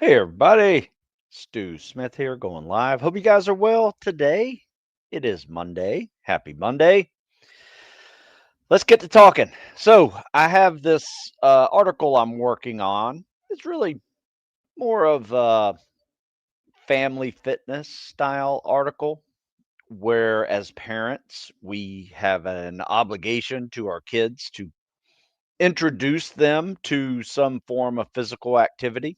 Hey everybody, Stu Smith here going live. Hope you guys are well today. It is Monday. Happy Monday. Let's get to talking. So, I have this article I'm working on. It's really more of a family fitness style article where, as parents, we have an obligation to our kids to introduce them to some form of physical activity,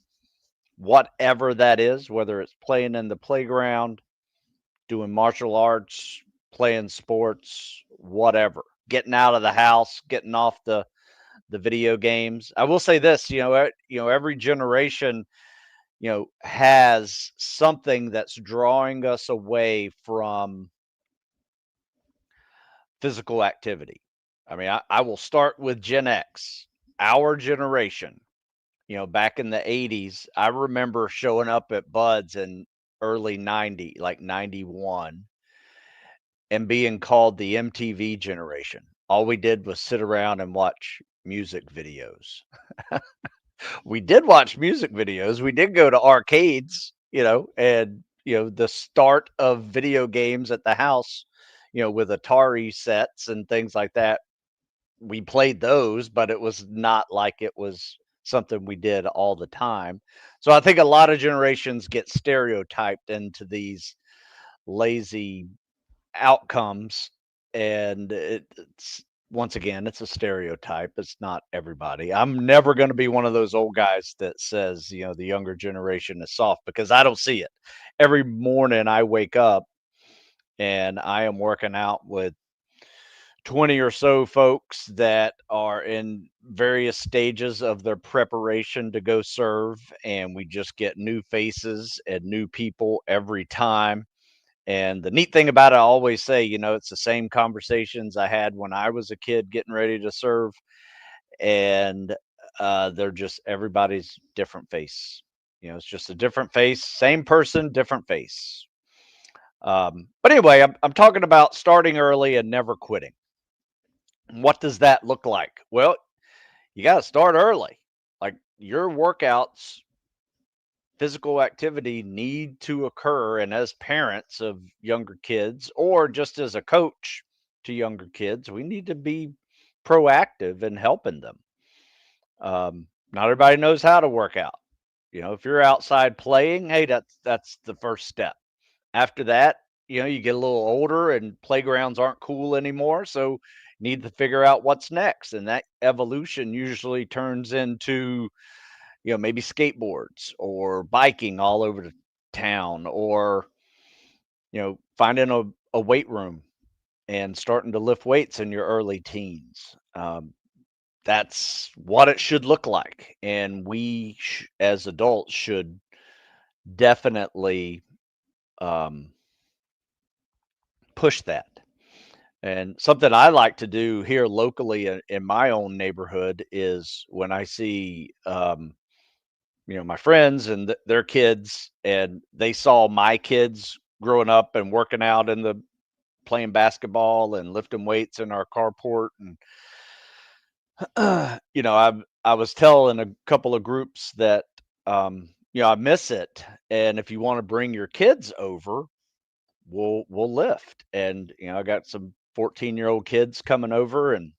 whatever that is, whether it's playing in the playground, doing martial arts, playing sports, whatever. Getting out of the house, getting off the video games. I will say this, every generation, has something that's drawing us away from physical activity. I mean, I will start with Gen X, our generation. Back in the 80s, I remember showing up at Bud's in early 90, like 91, and being called the MTV generation. All we did was sit around and watch music videos. We did watch music videos. We did go to arcades, and the start of video games at the house, with Atari sets and things like that. We played those, but it was not like it was something we did all the time. So I think a lot of generations get stereotyped into these lazy outcomes, and it's once again, it's a stereotype. It's not everybody. I'm never going to be one of those old guys that says, the younger generation is soft, because I don't see it. Every morning I wake up and I am working out with 20 or so folks that are in various stages of their preparation to go serve, and we just get new faces and new people every time. And the neat thing about it, I always say, it's the same conversations I had when I was a kid getting ready to serve. And they're just everybody's different face. It's just a different face, same person, different face. But anyway, I'm talking about starting early and never quitting. What does that look like? Well, you got to start early. Like, your workouts, physical activity need to occur. And as parents of younger kids, or just as a coach to younger kids, we need to be proactive in helping them. Not everybody knows how to work out. If you're outside playing, hey, that's the first step. After that, you get a little older and playgrounds aren't cool anymore, so need to figure out what's next. And that evolution usually turns into, maybe skateboards or biking all over the town, or, finding a weight room and starting to lift weights in your early teens. That's what it should look like. And we, as adults, should definitely um, push that. And something I like to do here locally in my own neighborhood is when I see, my friends and their kids, and they saw my kids growing up and working out in the playing basketball and lifting weights in our carport. And I was telling a couple of groups that, I miss it. And if you want to bring your kids over, we'll lift. And I got some 14-year-old kids coming over, and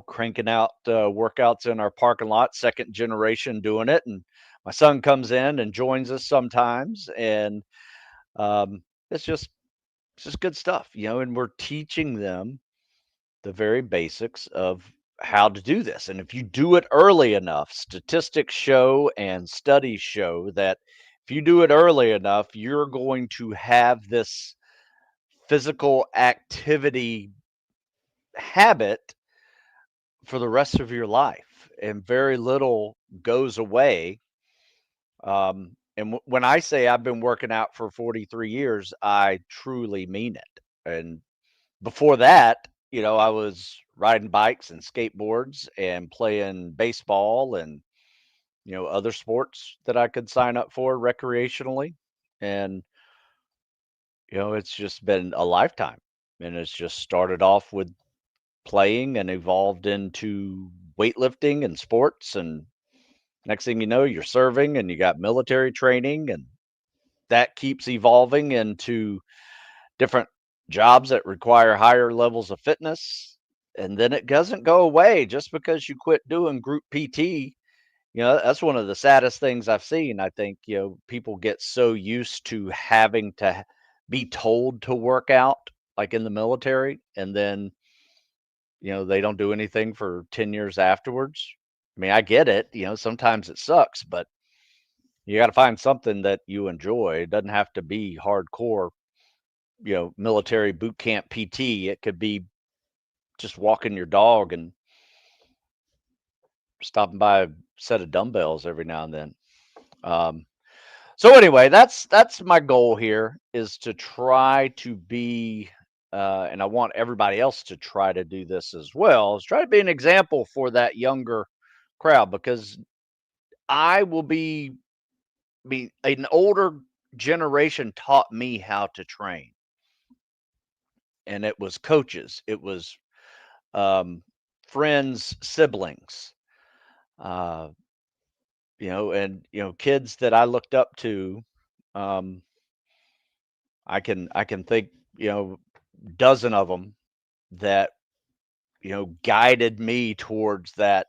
cranking out workouts in our parking lot, second generation doing it. And my son comes in and joins us sometimes, and um, it's just it's just good stuff. And we're teaching them the very basics of how to do this. And if you do it early enough, statistics show and studies show that if you do it early enough, you're going to have this physical activity habit for the rest of your life, and very little goes away. And when I say I've been working out for 43 years, I truly mean it. And before that, I was riding bikes and skateboards and playing baseball and, other sports that I could sign up for recreationally. And, it's just been a lifetime. And it's just started off with playing and evolved into weightlifting and sports. And Next thing you know, you're serving and you got military training, and that keeps evolving into different jobs that require higher levels of fitness. And then it doesn't go away just because you quit doing group PT. That's one of the saddest things I've seen. I think, people get so used to having to be told to work out, like in the military, and then, they don't do anything for 10 years afterwards. I mean, I get it. Sometimes it sucks, but you got to find something that you enjoy. It doesn't have to be hardcore, military boot camp PT. It could be just walking your dog and stopping by a set of dumbbells every now and then. So anyway, that's my goal here, is to try to be, and I want everybody else to try to do this as well, is try to be an example for that younger crowd, because I will be an older generation taught me how to train, and it was coaches, it was um, friends, siblings, uh, and kids that I looked up to. Um, I can think, dozen of them that guided me towards that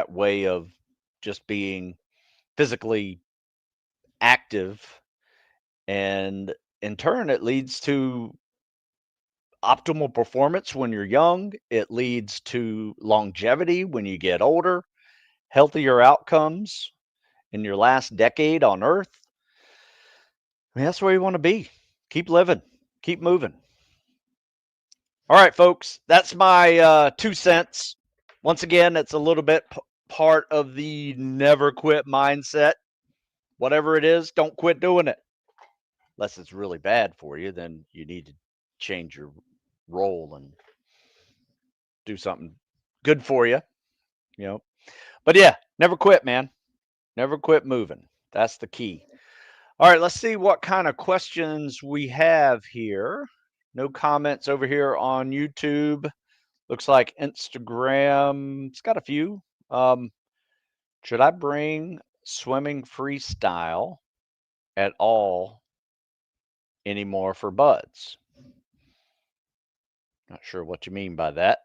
way of just being physically active, and in turn it leads to optimal performance when you're young. It leads to longevity when you get older, healthier outcomes in your last decade on earth. I mean, that's where you want to be. Keep living, keep moving. All right, folks, that's my 2 cents. Once again, it's a little bit part of the never quit mindset. Whatever it is, don't quit doing it. Unless it's really bad for you, then you need to change your role and do something good for you, you know. But yeah, never quit, man. Never quit moving. That's the key. All right, let's see what kind of questions we have here. No comments over here on YouTube. Looks like Instagram, it's got a few. Um, should I bring swimming freestyle at all anymore for buds? Not sure what you mean by that.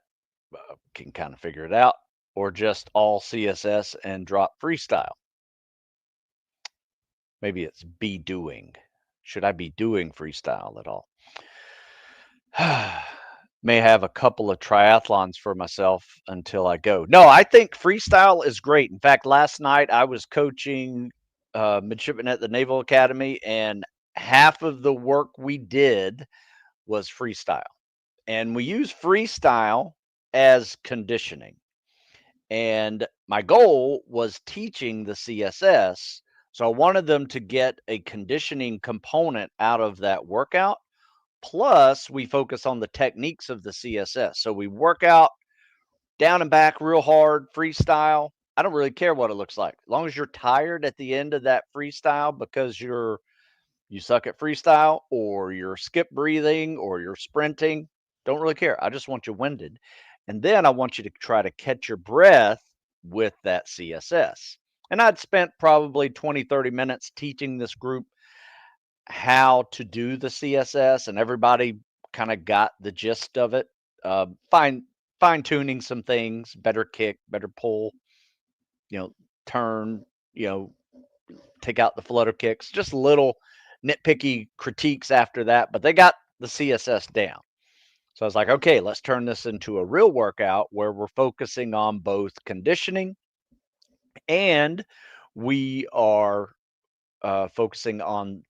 Can kind of figure it out. Or just all CSS and drop freestyle. Maybe it's be doing. Should I be doing freestyle at all? May have a couple of triathlons for myself until I go. No, I think freestyle is great. In fact, last night I was coaching midshipmen at the Naval Academy, and half of the work we did was freestyle. And we use freestyle as conditioning. And my goal was teaching the CSS. So I wanted them to get a conditioning component out of that workout. Plus, we focus on the techniques of the CSS. So we work out down and back real hard, freestyle. I don't really care what it looks like. As long as you're tired at the end of that freestyle because you suck at freestyle, or you're skip breathing, or you're sprinting, don't really care. I just want you winded. And then I want you to try to catch your breath with that CSS. And I'd spent probably 20, 30 minutes teaching this group how to do the CSS, and everybody kind of got the gist of it. Fine tuning some things, better kick, better pull, you know, turn, you know, take out the flutter kicks, just little nitpicky critiques after that, but they got the CSS down. So I was like, okay, let's turn this into a real workout where we're focusing on both conditioning, and we are focusing on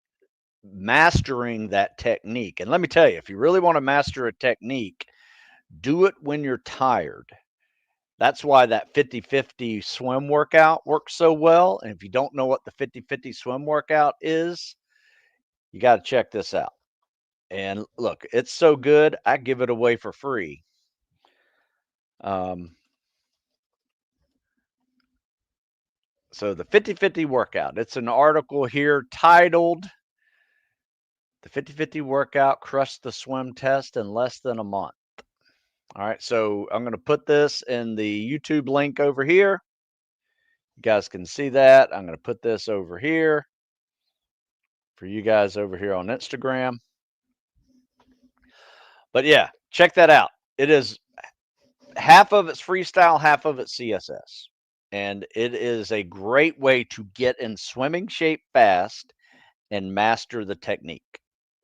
mastering that technique. And let me tell you, if you really want to master a technique, do it when you're tired. That's why that 50-50 swim workout works so well. And if you don't know what the 50-50 swim workout is, you got to check this out. And look, it's so good, I give it away for free. Um, so the 50-50 workout, it's an article here titled "The 50-50 Workout Crushed the Swim Test in Less Than a Month." All right, so I'm going to put this in the YouTube link over here. guys can see that. I'm going to put this over here for you guys over here on Instagram. But yeah, check that out. It is half of it's freestyle, half of it's CSS. And it is a great way to get in swimming shape fast and master the technique,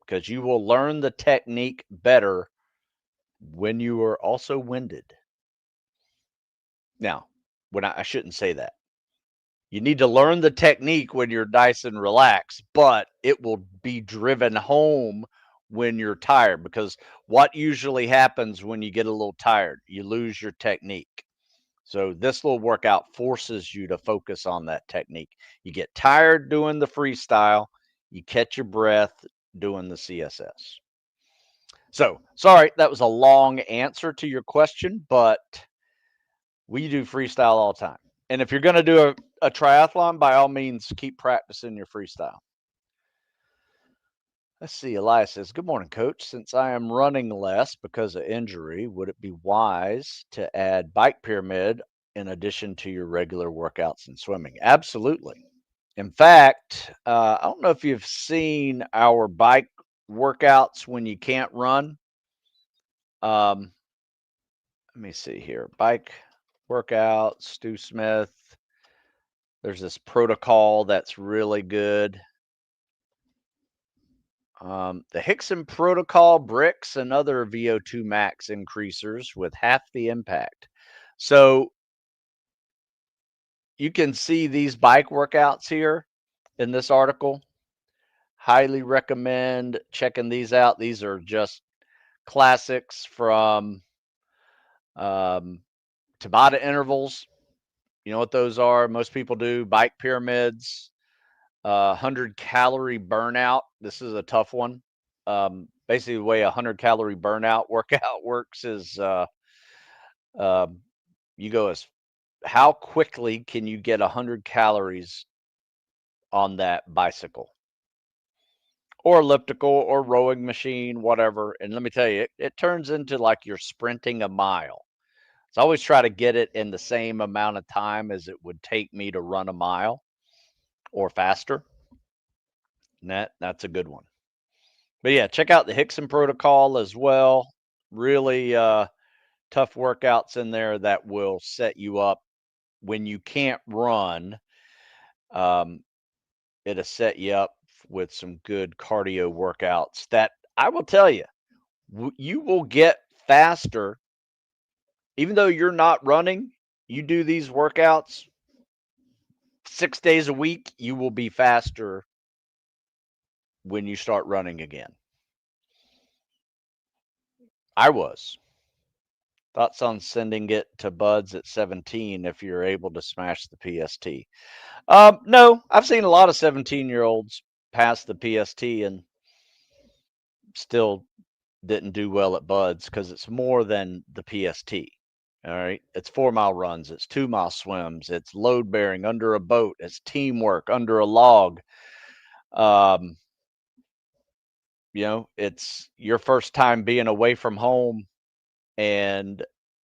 because you will learn the technique better when you are also winded. Now, when I shouldn't say that. You need to learn the technique when you're nice and relaxed, but it will be driven home when you're tired, because what usually happens when you get a little tired, you lose your technique. So this little workout forces you to focus on that technique. You get tired doing the freestyle, you catch your breath doing the CSS. So, sorry, that was a long answer to your question, but we do freestyle all the time. And if you're going to do a triathlon, by all means, keep practicing your freestyle. Let's see. Elias says, "Good morning, coach. Since I am running less because of injury, would it be wise to add bike pyramid in addition to your regular workouts and swimming?" Absolutely. In fact, I don't know if you've seen our bike workouts when you can't run. Let me see here. Bike workouts, Stu Smith. There's this protocol that's really good. The Hickson protocol bricks and other VO2 max increasers with half the impact. So you can see these bike workouts here in this article. Highly recommend checking these out. These are just classics from Tabata intervals. You know what those are? Most people do bike pyramids, 100-calorie burnout. This is a tough one. Basically, the way a 100-calorie burnout workout works is um, you go as how quickly can you get 100 calories on that bicycle or elliptical or rowing machine, whatever. And let me tell you, it turns into like you're sprinting a mile. So I always try to get it in the same amount of time as it would take me to run a mile or faster. And that's a good one. But yeah, check out the Hickson protocol as well. Really tough workouts in there that will set you up when you can't run. Um, it'll set you up with some good cardio workouts that I will tell you, you will get faster. Even though you're not running, you do these workouts 6 days a week, you will be faster when you start running again. I was. Thoughts on sending it to buds at 17 if you're able to smash the PST? No, I've seen a lot of 17-year-olds pass the PST and still didn't do well at buds because it's more than the PST. All right. It's 4-mile runs, it's 2-mile swims, it's load bearing under a boat, it's teamwork under a log. Um, it's your first time being away from home, and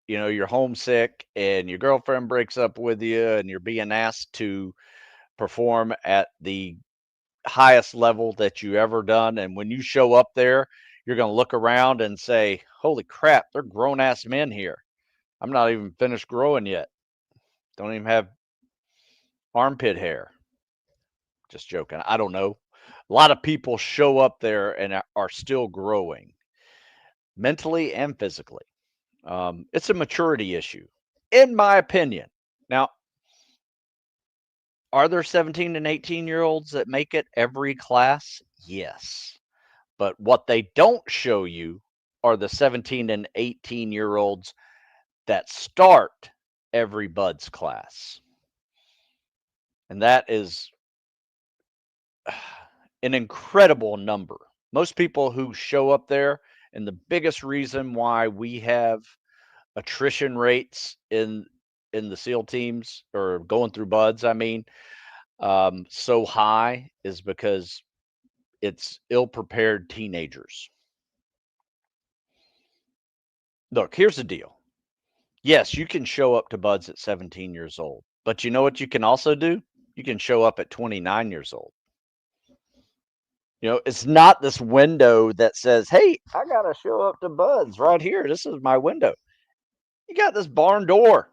you're homesick and your girlfriend breaks up with you and you're being asked to perform at the highest level that you ever done. And when you show up there, you're going to look around and say, holy crap, they're grown ass men here. I'm not even finished growing yet. Don't even have armpit hair. Just joking. I don't know. A lot of people show up there and are still growing mentally and physically. It's a maturity issue, in my opinion. Now, are there 17 and 18-year-olds that make it every class? Yes. But what they don't show you are the 17 and 18-year-olds that start every buds class. And that is an incredible number. Most people who show up there, and the biggest reason why we have attrition rates in the SEAL teams, or going through buds, I mean, so high, is because it's ill-prepared teenagers. Look, here's the deal. Yes, you can show up to buds at 17 years old. But you know what you can also do? You can show up at 29 years old. It's not this window that says, "Hey, I gotta show up to Buds right here. This is my window." You got this barn door.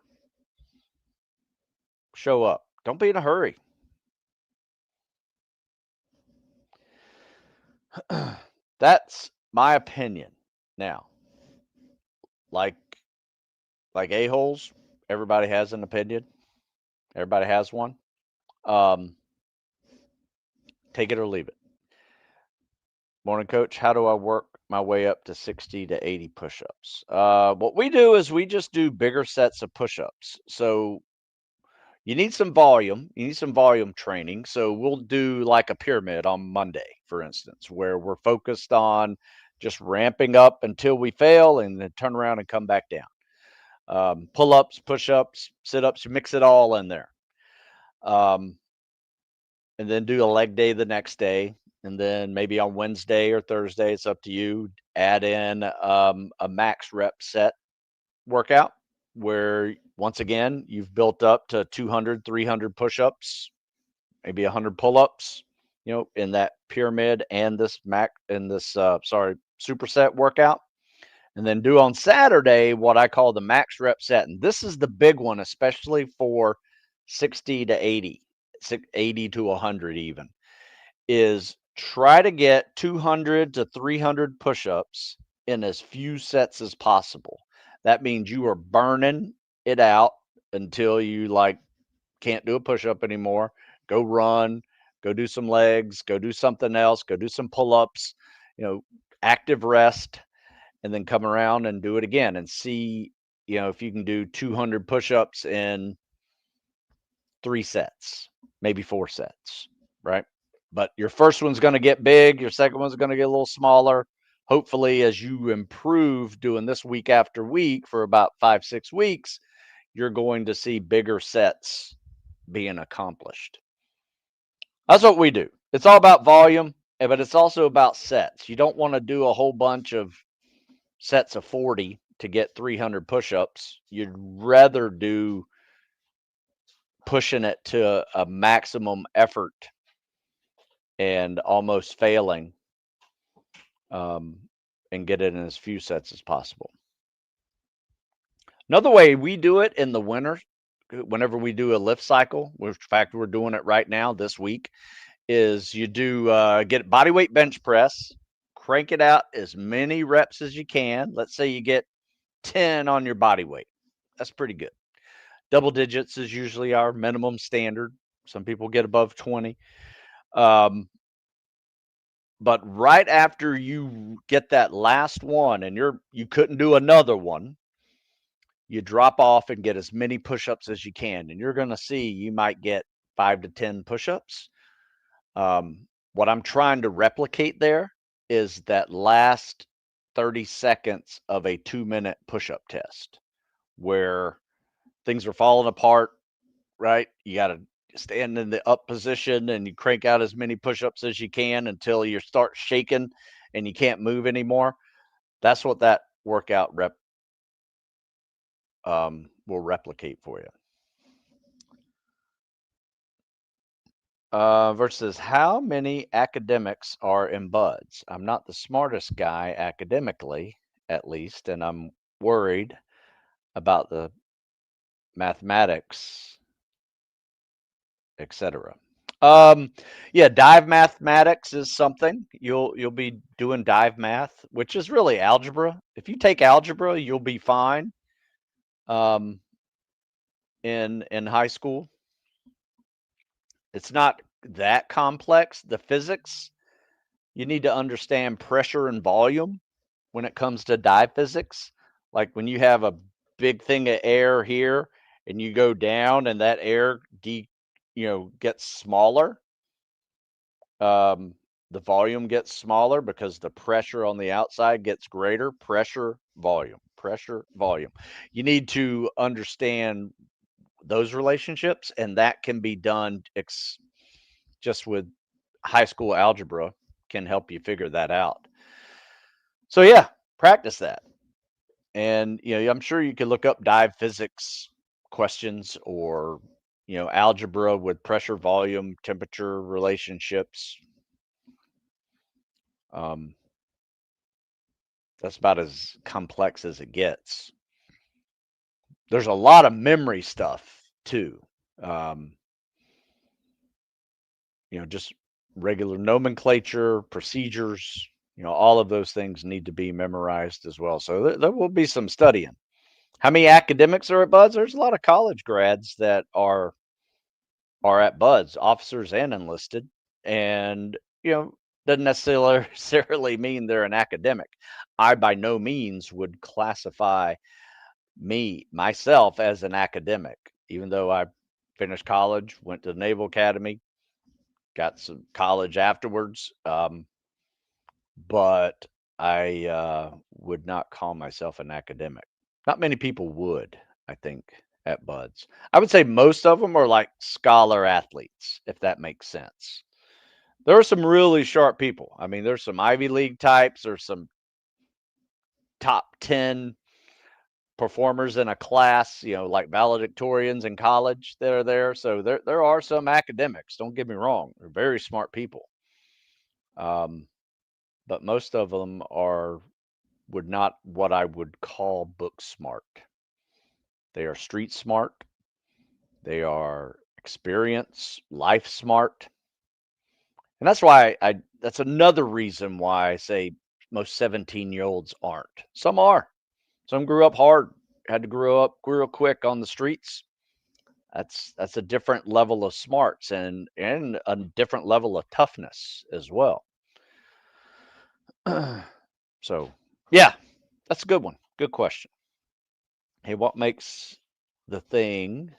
Show up. Don't be in a hurry. That's my opinion. Now, like a-holes, everybody has an opinion. Everybody has one. Um, take it or leave it. Morning, coach. How do I work my way up to 60 to 80 push-ups? What we do is we just do bigger sets of push-ups. So you need some volume. You need some volume training. So we'll do like a pyramid on Monday, for instance, where we're focused on just ramping up until we fail and then turn around and come back down. Pull-ups, push-ups, sit-ups, you mix it all in there. And then do a leg day the next day. And then maybe on Wednesday or Thursday, it's up to you, add in a max rep set workout where once again, you've built up to 200, 300 push-ups, maybe 100 pull-ups, in that pyramid and this superset workout. And then do on Saturday what I call the max rep set. And this is the big one, especially for 60 to 80, 80 to 100 even, is try to get 200 to 300 push-ups in as few sets as possible. That means you are burning it out until you can't do a push-up anymore. Go run, go do some legs, go do something else, go do some pull-ups, active rest, and then come around and do it again and see, if you can do 200 push-ups in 3 sets, maybe 4 sets, right? But your first one's going to get big, your second one's going to get a little smaller. Hopefully, as you improve doing this week after week for about 5-6 weeks, you're going to see bigger sets being accomplished. That's what we do. It's all about volume, but it's also about sets. You don't want to do a whole bunch of sets of 40 to get 300 push-ups. You'd rather do pushing it to a maximum effort and almost failing, and get it in as few sets as possible. Another way we do it in the winter, whenever we do a lift cycle, which in fact we're doing it right now this week, is you do get body weight bench press, crank it out as many reps as you can. Let's say you get 10 on your body weight. That's pretty good. Double digits is usually our minimum standard. Some people get above 20. But right after you get that last one and you couldn't do another one, you drop off and get as many push-ups as you can. And you're going to see you might get 5 to 10 push-ups. What I'm trying to replicate there is that last 30 seconds of a 2-minute push-up test where things are falling apart, right? You got to stand in the up position and you crank out as many push-ups as you can until you start shaking and you can't move anymore. That's what that workout will replicate for you. Versus how many academics are in Buds? I'm not the smartest guy academically, at least, and I'm worried about the mathematics, etc. Yeah, dive mathematics is something you'll be doing dive math, which is really algebra. If you take algebra, you'll be fine. In high school, it's not that complex. The physics, you need to understand pressure and volume when it comes to dive physics. Like when you have a big thing of air here and you go down and that air gets smaller. The volume gets smaller because the pressure on the outside gets greater. Pressure, volume, pressure, volume. You need to understand those relationships, and that can be done just with high school algebra can help you figure that out. So yeah, practice that. And I'm sure you could look up dive physics questions or algebra with pressure, volume, temperature relationships. Um, that's about as complex as it gets. There's a lot of memory stuff too. Um, just regular nomenclature, procedures, all of those things need to be memorized as well. So there will be some studying. How many academics are at Buds? There's a lot of college grads that are at Buds, officers and enlisted, and doesn't necessarily mean they're an academic. I by no means would classify myself as an academic, even though I finished college, went to the Naval Academy, got some college afterwards. But I would not call myself an academic. Not many people would, I think, at Buds. I would say most of them are like scholar athletes, if that makes sense. There are some really sharp people. I mean, there's some Ivy League types, or some top 10 performers in a class, like valedictorians in college that are there. So there are some academics, don't get me wrong. They're very smart people. Um, but most of them would not what I would call book smart. They are street smart. They are experience, life smart. And that's why that's another reason why I say most 17-year-olds aren't. Some are. Some grew up hard, had to grow up real quick on the streets. That's a different level of smarts, and a different level of toughness as well. So, yeah, that's a good one. Good question. Hey, what makes the thing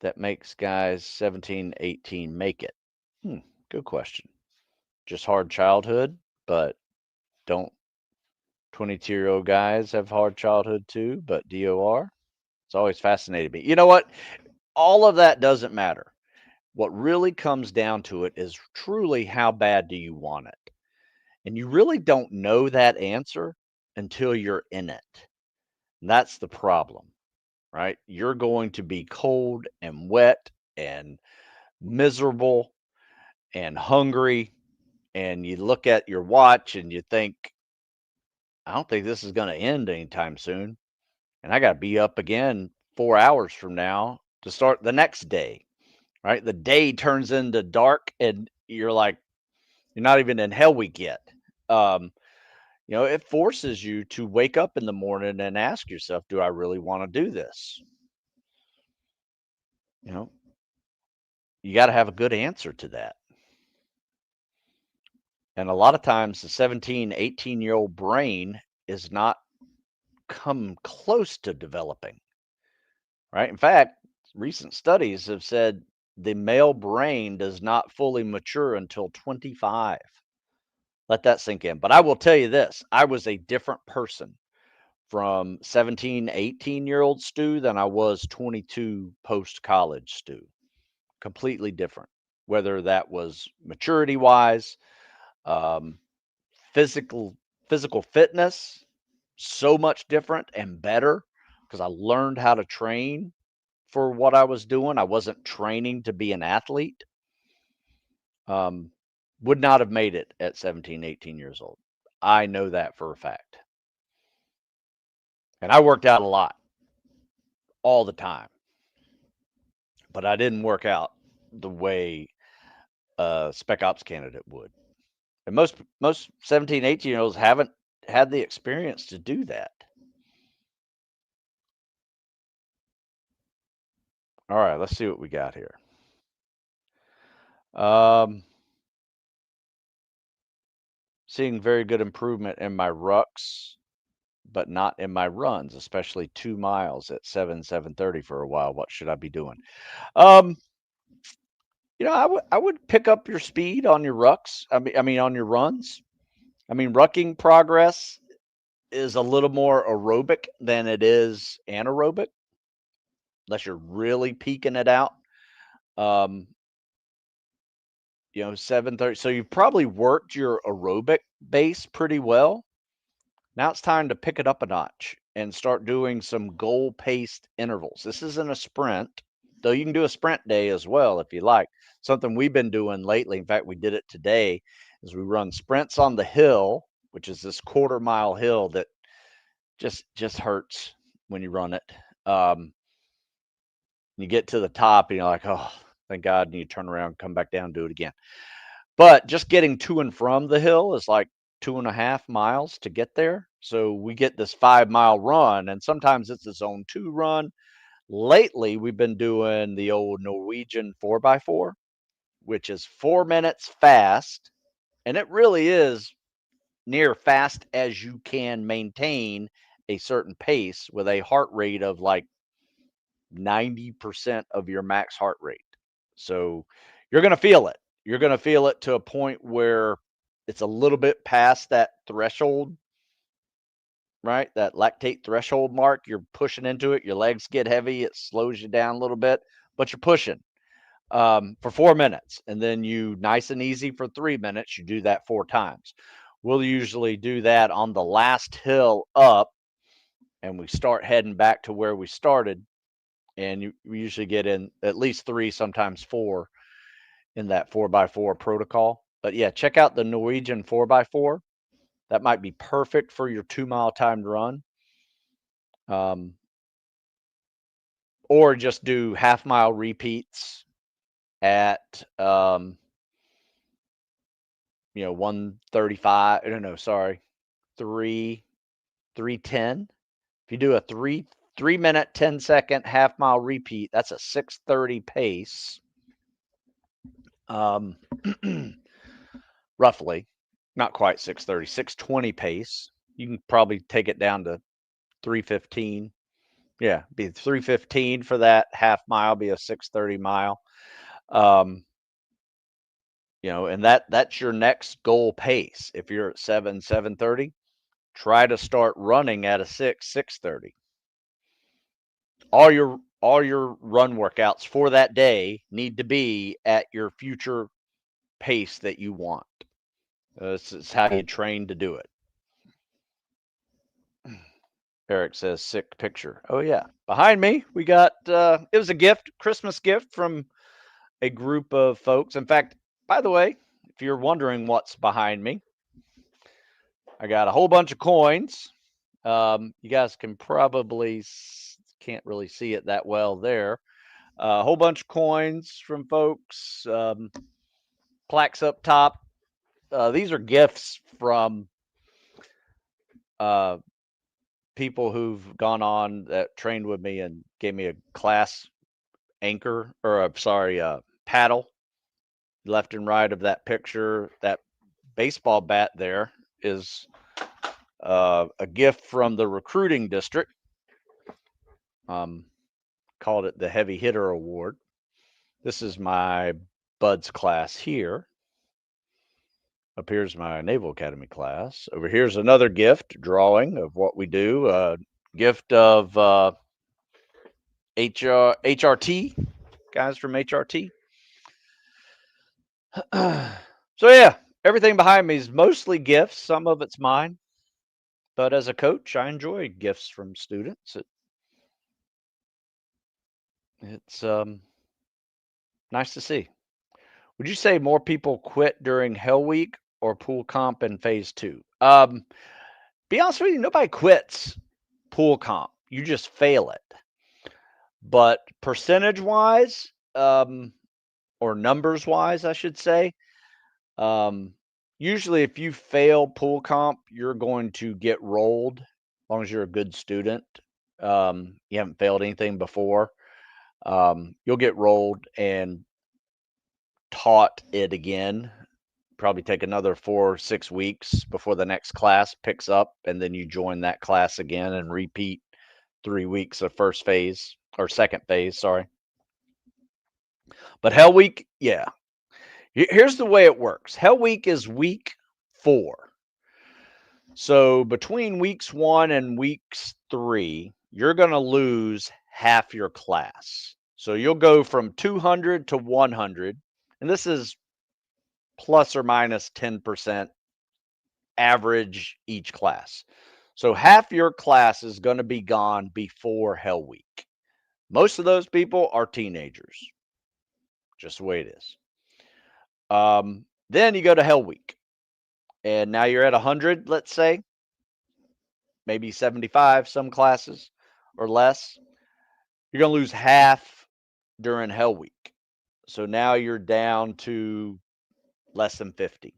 that makes guys 17, 18 make it? Hmm, good question. Just hard childhood, but don't 22-year-old guys have hard childhood too, but DOR? It's always fascinated me. You know what? All of that doesn't matter. What really comes down to it is truly how bad do you want it? And you really don't know that answer until you're in it. And that's the problem, right? You're going to be cold and wet and miserable and hungry, and you look at your watch and you think, I don't think this is going to end anytime soon. And I got to be up again 4 hours from now to start the next day, right? The day turns into dark, and you're like, you're not even in hell week yet. Um, it forces you to wake up in the morning and ask yourself, do I really want to do this? You know, you got to have a good answer to that. And a lot of times the 17, 18-year-old brain is not come close to developing, right? In fact, recent studies have said the male brain does not fully mature until 25. Let that sink in. But I will tell you this, I was a different person from 17, 18-year-old Stu than I was 22 post college Stu. Completely different. Whether that was maturity wise, um, physical physical fitness, so much different and better because I learned how to train for what I was doing. I wasn't training to be an athlete. Um, would not have made it at 17, 18 years old. I know that for a fact. And I worked out a lot all the time, but I didn't work out the way a spec ops candidate would. And most 17, 18-year-olds haven't had the experience to do that. All right, let's see what we got here. Um, seeing very good improvement in my rucks, but not in my runs, especially 2 miles at 7:30 for a while. What should I be doing? Um, I would pick up your speed on your rucks. I mean on your runs. I mean, rucking progress is a little more aerobic than it is anaerobic, unless you're really peaking it out. Um, 7:30. So you've probably worked your aerobic base pretty well. Now it's time to pick it up a notch and start doing some goal paced intervals. This isn't a sprint. Though you can do a sprint day as well if you like. Something we've been doing lately, in fact, we did it today, is we run sprints on the hill, which is this quarter-mile hill that just hurts when you run it. You get to the top and you're like, oh, thank God, and you turn around, come back down, and do it again. But just getting to and from the hill is like 2.5 miles to get there. So we get this 5 mile run, and sometimes it's a zone 2 run. Lately, we've been doing the old Norwegian 4x4, which is 4 minutes fast. And it really is near fast as you can maintain a certain pace with a heart rate of like 90% of your max heart rate. So you're going to feel it. You're going to feel it to a point where it's a little bit past that threshold, right? That lactate threshold mark. You're pushing into it. Your legs get heavy. It slows you down a little bit, but you're pushing for 4 minutes. And then you nice and easy for 3 minutes. You do that 4 times. We'll usually do that on the last hill up, and we start heading back to where we started. And we usually get in at least 3, sometimes 4 in that 4x4 protocol. But yeah, check out the Norwegian 4x4. That might be perfect for your 2 mile timed run. Or just do half-mile repeats at 135. I don't know, sorry, 310. If you do a 3 minute 10-second half-mile repeat, that's a 6:30 pace. Roughly, not quite 6:30, 6:20 pace. You can probably take it down to 3:15. Yeah, be 3:15 for that half mile, be a 6:30 mile. And that's your next goal pace. If you're at 7:30, try to start running at a 6:30. All your run workouts for that day need to be at your future pace that you want. This is how you train to do it. Eric says, sick picture. Oh, yeah. Behind me, we got, it was a gift, Christmas gift from a group of folks. In fact, by the way, if you're wondering what's behind me, I got a whole bunch of coins. You guys can probably can't really see it that well there. A whole bunch of coins from folks, plaques up top. These are gifts from people who've gone on that trained with me and gave me a class anchor, or sorry, paddle left and right of that picture. That baseball bat there is a gift from the recruiting district. Called it the Heavy Hitter Award. This is my Buds class here. Up here's my Naval Academy class. Over here's another gift drawing of what we do. Gift of HRT, guys from HRT. So yeah, everything behind me is mostly gifts. Some of it's mine. But as a coach, I enjoy gifts from students. It's nice to see. Would you say more people quit during Hell Week or pool comp in phase 2? Be honest with you, nobody quits pool comp. You just fail it. But percentage wise, or numbers wise, I should say, usually if you fail pool comp, you're going to get rolled as long as you're a good student. You haven't failed anything before. You'll get rolled and taught it again. Probably take another 4 or 6 weeks before the next class picks up, and then you join that class again and repeat 3 weeks of first phase or second phase, sorry. But Hell Week, yeah. Here's the way it works. Hell Week is week 4. So between weeks 1 and weeks 3, you're going to lose half your class. So you'll go from 200 to 100, and this is plus or minus 10% average each class. So half your class is going to be gone before Hell Week. Most of those people are teenagers, just the way it is. Then you go to Hell Week, and now you're at 100, let's say, maybe 75, some classes or less. You're going to lose half during Hell Week. So now you're down to less than 50.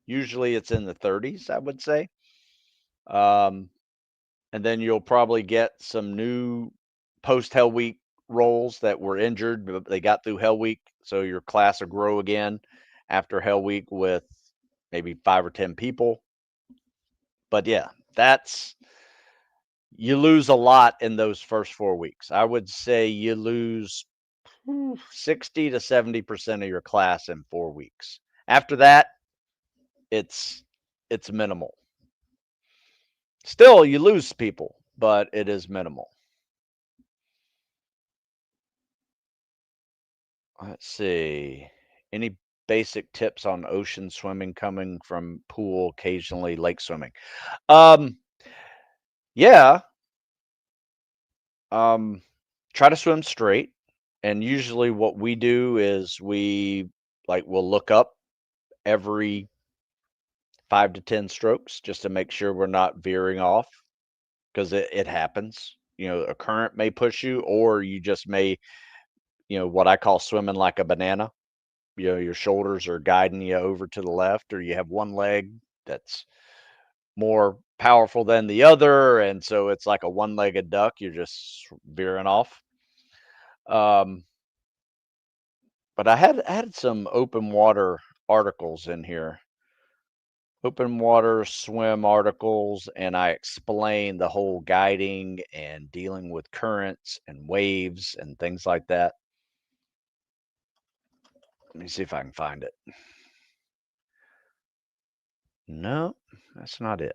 Usually it's in the 30s, I would say. Um, and then you'll probably get some new post Hell Week roles that were injured, but they got through Hell Week. So your class will grow again after Hell Week with maybe 5 or 10 people. But yeah, that's you lose a lot in those first 4 weeks. I would say you lose 60 to 70% of your class in 4 weeks. After that, it's it's minimal. Still, you lose people, but it is minimal. Let's see. Any basic tips on ocean swimming coming from pool, occasionally lake swimming? Um, yeah. Um, Try to swim straight. And usually what we do is we'll look up every 5 to 10 strokes just to make sure we're not veering off because it happens. A current may push you, or you just may, what I call swimming like a banana. Your shoulders are guiding you over to the left, or you have one leg that's more powerful than the other. And so it's like a one legged duck. You're just veering off. Um, but I had some open water articles in here, open water swim articles, and I explain the whole guiding and dealing with currents and waves and things like that. Let me see if I can find it. No, that's not it.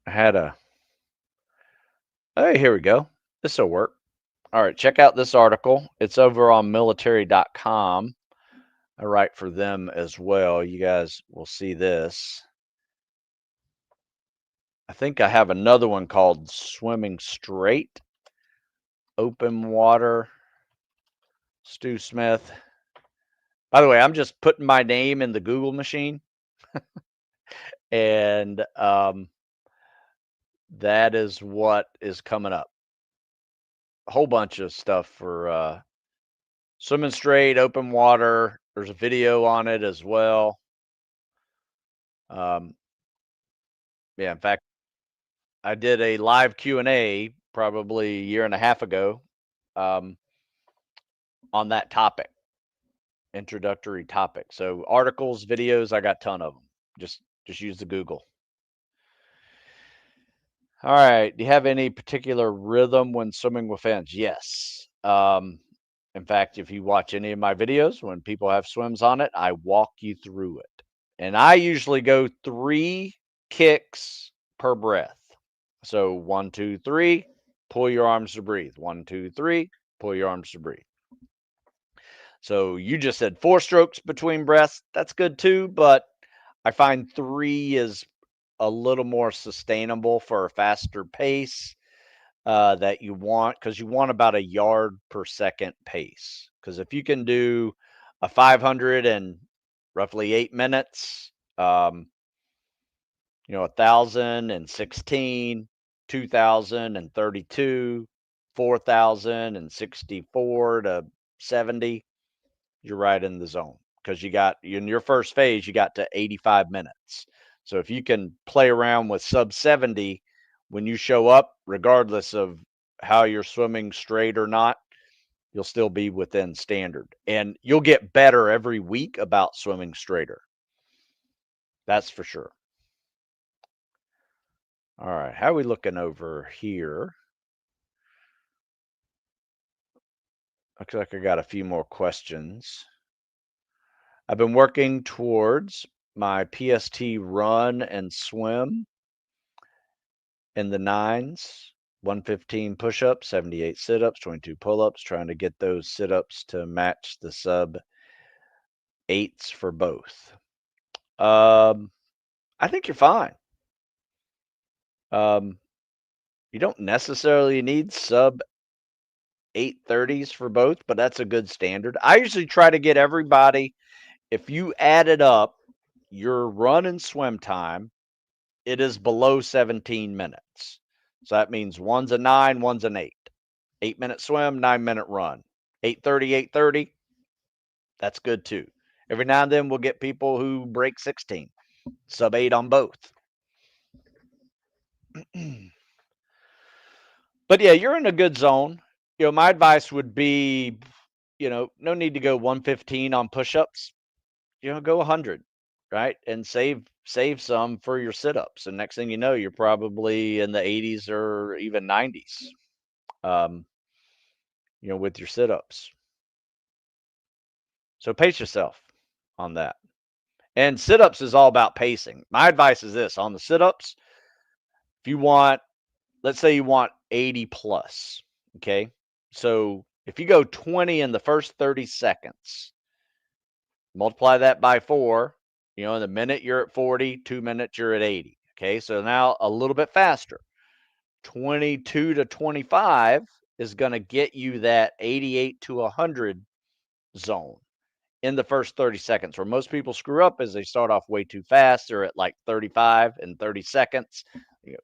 I had a, hey, here we go. This will work. All right, check out this article. It's over on military.com. I write for them as well. You guys will see this. I think I have another one called Swimming Straight, Open Water, Stu Smith. By the way, I'm just putting my name in the Google machine, and that is what is coming up. A whole bunch of stuff for swimming straight, open water. There's a video on it as well. Um, yeah, in fact, I did a live Q&A probably a year and a half ago um, on that topic, introductory topic. So articles, videos, I got a ton of them. Just use the Google. All right. Do you have any particular rhythm when swimming with fans? Yes. In fact, if you watch any of my videos, when people have swims on it, I walk you through it. And I usually go 3 kicks per breath. So 1, 2, 3, pull your arms to breathe. 1, 2, 3, pull your arms to breathe. So you just said 4 strokes between breaths. That's good too, but I find 3 is a little more sustainable for a faster pace that you want, because you want about a yard per second pace. Because if you can do a 500 in roughly 8 minutes, 1,016, 2,032, 4,064 to 70, you're right in the zone, because you got in your first phase, you got to 85 minutes. So if you can play around with sub 70 when you show up, regardless of how you're swimming straight or not, you'll still be within standard. And you'll get better every week about swimming straighter. That's for sure. All right. How are we looking over here? Looks like I got a few more questions. I've been working towards my PST run and swim in the nines, 115 push-ups, 78 sit-ups, 22 pull-ups, trying to get those sit-ups to match the sub 8s for both. I think you're fine. Um, You don't necessarily need sub 8:30s for both, but that's a good standard. I usually try to get everybody, if you add it up, your run and swim time, it is below 17 minutes. So that means one's a 9, one's an 8. 8-minute swim, 9-minute run. 8:30, 8:30, that's good too. Every now and then we'll get people who break 16, sub 8 on both. But yeah, you're in a good zone. My advice would be, no need to go 115 on push-ups. Go 100, right? And save some for your sit-ups. And next thing you know, you're probably in the 80s or even 90s. With your sit-ups. So pace yourself on that. And sit-ups is all about pacing. My advice is this on the sit-ups, if you want, let's say you want 80 plus, okay? So if you go 20 in the first 30 seconds, multiply that by 4, in a minute you're at 40, 2 minutes you're at 80. Okay, so now a little bit faster. 22 to 25 is going to get you that 88 to 100 zone in the first 30 seconds. Where most people screw up is they start off way too fast. They're at like 35 in 30 seconds.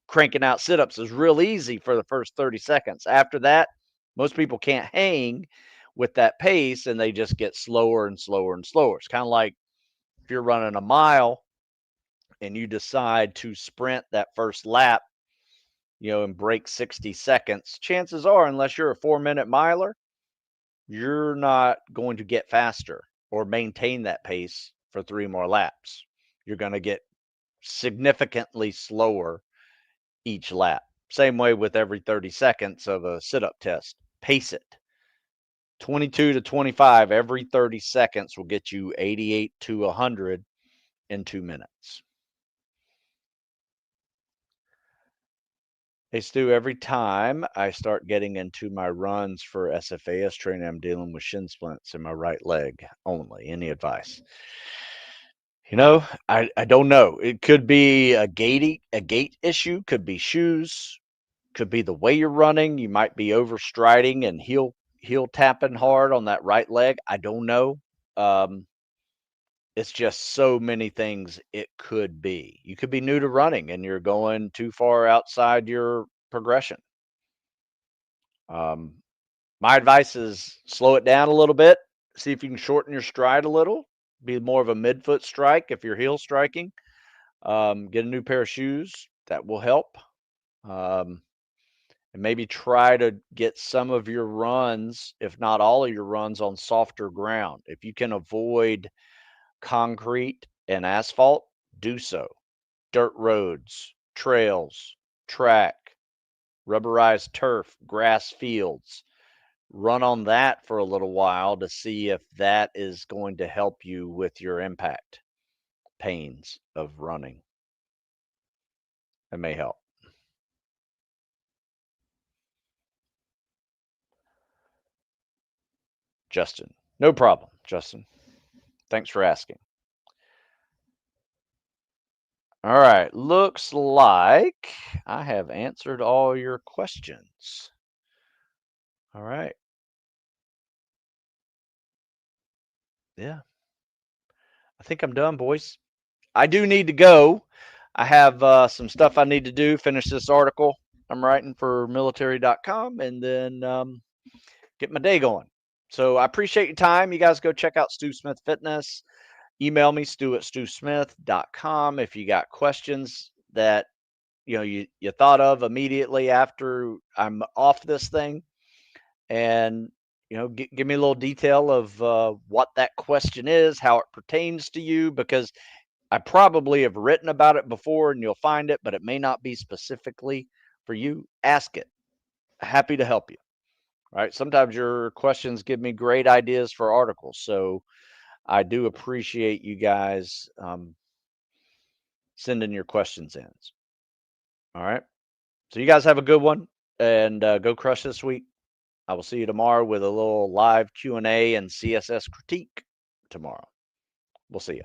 Cranking out sit-ups is real easy for the first 30 seconds. After that, most people can't hang with that pace and they just get slower and slower and slower. It's kind of like if you're running a mile and you decide to sprint that first lap, and break 60 seconds, chances are, unless you're a 4-minute miler, you're not going to get faster or maintain that pace for 3 more laps. You're going to get significantly slower each lap. Same way with every 30 seconds of a sit-up test. Pace it. 22 to 25 every 30 seconds will get you 88 to 100 in 2 minutes. Hey, Stu, every time I start getting into my runs for SFAS training, I'm dealing with shin splints in my right leg only. Any advice? I don't know. It could be a gait issue, could be shoes, could be the way you're running. You might be overstriding and heel tapping hard on that right leg. I don't know. It's just so many things it could be. You could be new to running and you're going too far outside your progression. My advice is slow it down a little bit. See if you can shorten your stride a little. Be more of a midfoot strike if you're heel striking. Get a new pair of shoes. That will help. And maybe try to get some of your runs, if not all of your runs, on softer ground. If you can avoid concrete and asphalt, do so. Dirt roads, trails, track, rubberized turf, grass fields. Run on that for a little while to see if that is going to help you with your impact pains of running. It may help. Justin. No problem, Justin. Thanks for asking. All right. Looks like I have answered all your questions. All right. Yeah. I think I'm done, boys. I do need to go. I have some stuff I need to do, finish this article I'm writing for military.com, and then get my day going. So I appreciate your time. You guys go check out Stu Smith Fitness. Email me, stu@stewsmith.com, if you got questions that you thought of immediately after I'm off this thing. And give me a little detail of what that question is, how it pertains to you, because I probably have written about it before and you'll find it, but it may not be specifically for you. Ask it. Happy to help you. All right. Sometimes your questions give me great ideas for articles. So I do appreciate you guys sending your questions in. All right. So you guys have a good one and go crush this week. I will see you tomorrow with a little live Q&A and CSS critique tomorrow. We'll see you.